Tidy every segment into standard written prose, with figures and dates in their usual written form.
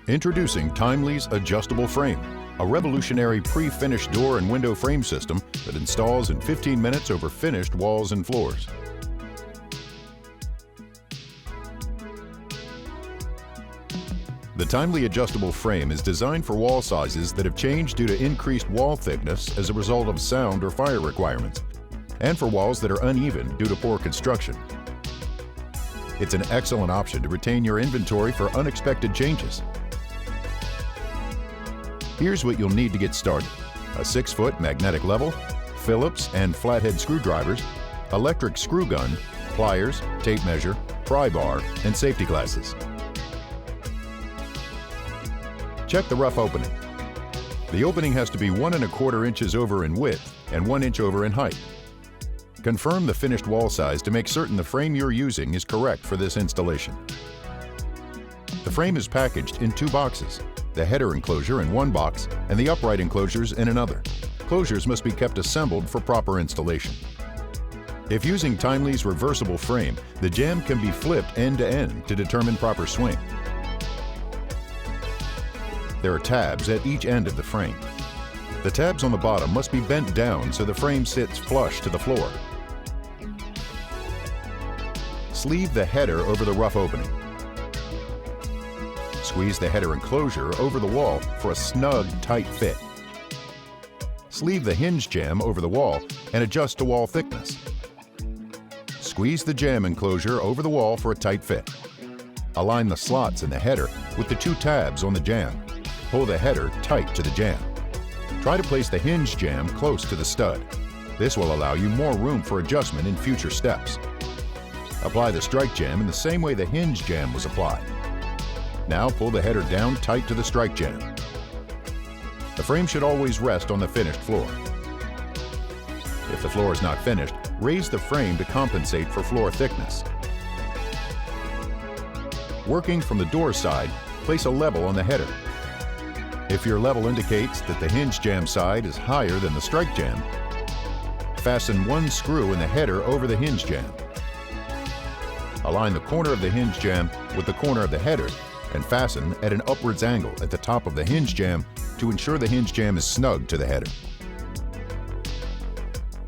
Introducing Timely's Adjustable Frame, a revolutionary pre-finished door and window frame system that installs in 15 minutes over finished walls and floors. The Timely Adjustable Frame is designed for wall sizes that have changed due to increased wall thickness as a result of sound or fire requirements, and for walls that are uneven due to poor construction. It's an excellent option to retain your inventory for unexpected changes. Here's what you'll need to get started: a 6-foot magnetic level, Phillips and flathead screwdrivers, electric screw gun, pliers, tape measure, pry bar, and safety glasses. Check the rough opening. The opening has to be 1 1/4 inches over in width and 1 inch over in height. Confirm the finished wall size to make certain the frame you're using is correct for this installation. The frame is packaged in 2 boxes, the header enclosure in 1 box and the upright enclosures in another. Closures must be kept assembled for proper installation. If using Timely's reversible frame, the jamb can be flipped end to end to determine proper swing. There are tabs at each end of the frame. The tabs on the bottom must be bent down so the frame sits flush to the floor. Sleeve the header over the rough opening. Squeeze the header enclosure over the wall for a snug, tight fit. Sleeve the hinge jamb over the wall and adjust to wall thickness. Squeeze the jamb enclosure over the wall for a tight fit. Align the slots in the header with the 2 tabs on the jamb. Pull the header tight to the jamb. Try to place the hinge jamb close to the stud. This will allow you more room for adjustment in future steps. Apply the strike jamb in the same way the hinge jamb was applied. Now pull the header down tight to the strike jamb. The frame should always rest on the finished floor. If the floor is not finished, raise the frame to compensate for floor thickness. Working from the door side, place a level on the header. If your level indicates that the hinge jamb side is higher than the strike jamb, fasten 1 screw in the header over the hinge jamb. Align the corner of the hinge jamb with the corner of the header and fasten at an upwards angle at the top of the hinge jamb to ensure the hinge jamb is snug to the header.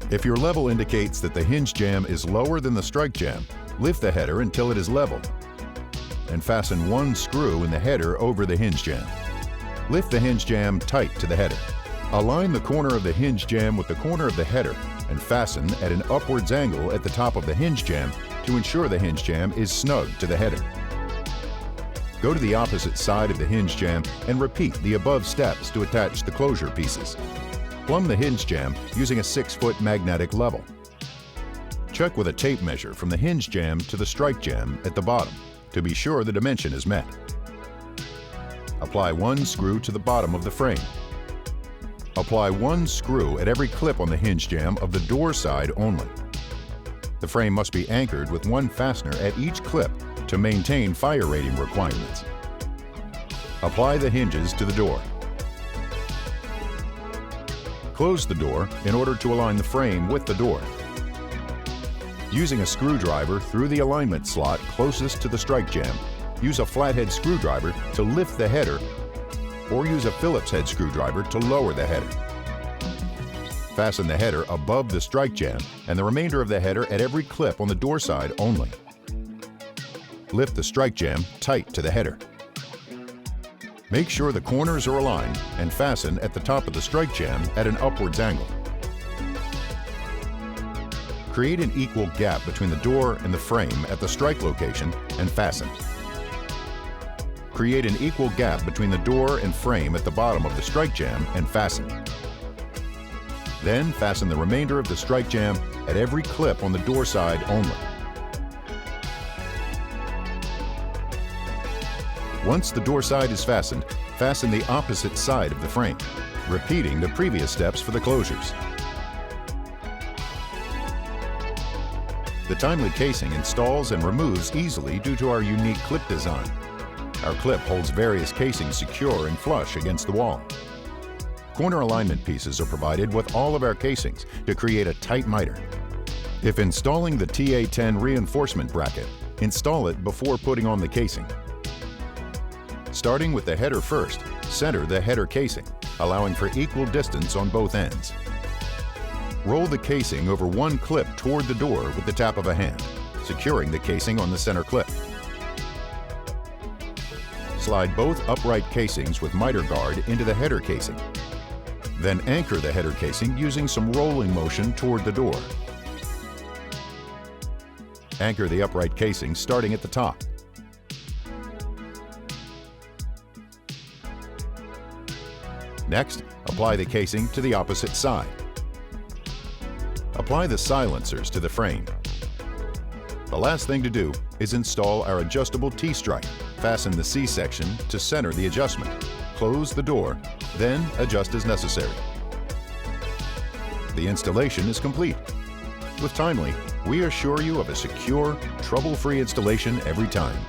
If your level indicates that the hinge jamb is lower than the strike jamb, lift the header until it is leveled and fasten 1 screw in the header over the hinge jamb. Lift the hinge jamb tight to the header. Align the corner of the hinge jamb with the corner of the header and fasten at an upwards angle at the top of the hinge jamb to ensure the hinge jamb is snug to the header. Go to the opposite side of the hinge jamb and repeat the above steps to attach the closure pieces. Plumb the hinge jamb using a 6-foot magnetic level. Check with a tape measure from the hinge jamb to the strike jamb at the bottom to be sure the dimension is met. Apply 1 screw to the bottom of the frame. Apply 1 screw at every clip on the hinge jamb of the door side only. The frame must be anchored with 1 fastener at each clip to maintain fire rating requirements. Apply the hinges to the door. Close the door in order to align the frame with the door. Using a screwdriver through the alignment slot closest to the strike jamb, use a flathead screwdriver to lift the header or use a Phillips head screwdriver to lower the header. Fasten the header above the strike jamb and the remainder of the header at every clip on the door side only. Lift the strike jamb tight to the header. Make sure the corners are aligned and fasten at the top of the strike jamb at an upwards angle. Create an equal gap between the door and the frame at the strike location and fasten. Create an equal gap between the door and frame at the bottom of the strike jamb and fasten. Then fasten the remainder of the strike jamb at every clip on the door side only. Once the door side is fastened, fasten the opposite side of the frame, repeating the previous steps for the closures. The Timely casing installs and removes easily due to our unique clip design. Our clip holds various casings secure and flush against the wall. Corner alignment pieces are provided with all of our casings to create a tight miter. If installing the TA10 reinforcement bracket, install it before putting on the casing. Starting with the header first, center the header casing, allowing for equal distance on both ends. Roll the casing over one clip toward the door with the tap of a hand, securing the casing on the center clip. Slide both upright casings with miter guard into the header casing. Then anchor the header casing using some rolling motion toward the door. Anchor the upright casing starting at the top. Next, apply the casing to the opposite side. Apply the silencers to the frame. The last thing to do is install our adjustable T-stripe. Fasten the C-section to center the adjustment. Close the door, then adjust as necessary. The installation is complete. With Timely, we assure you of a secure, trouble-free installation every time.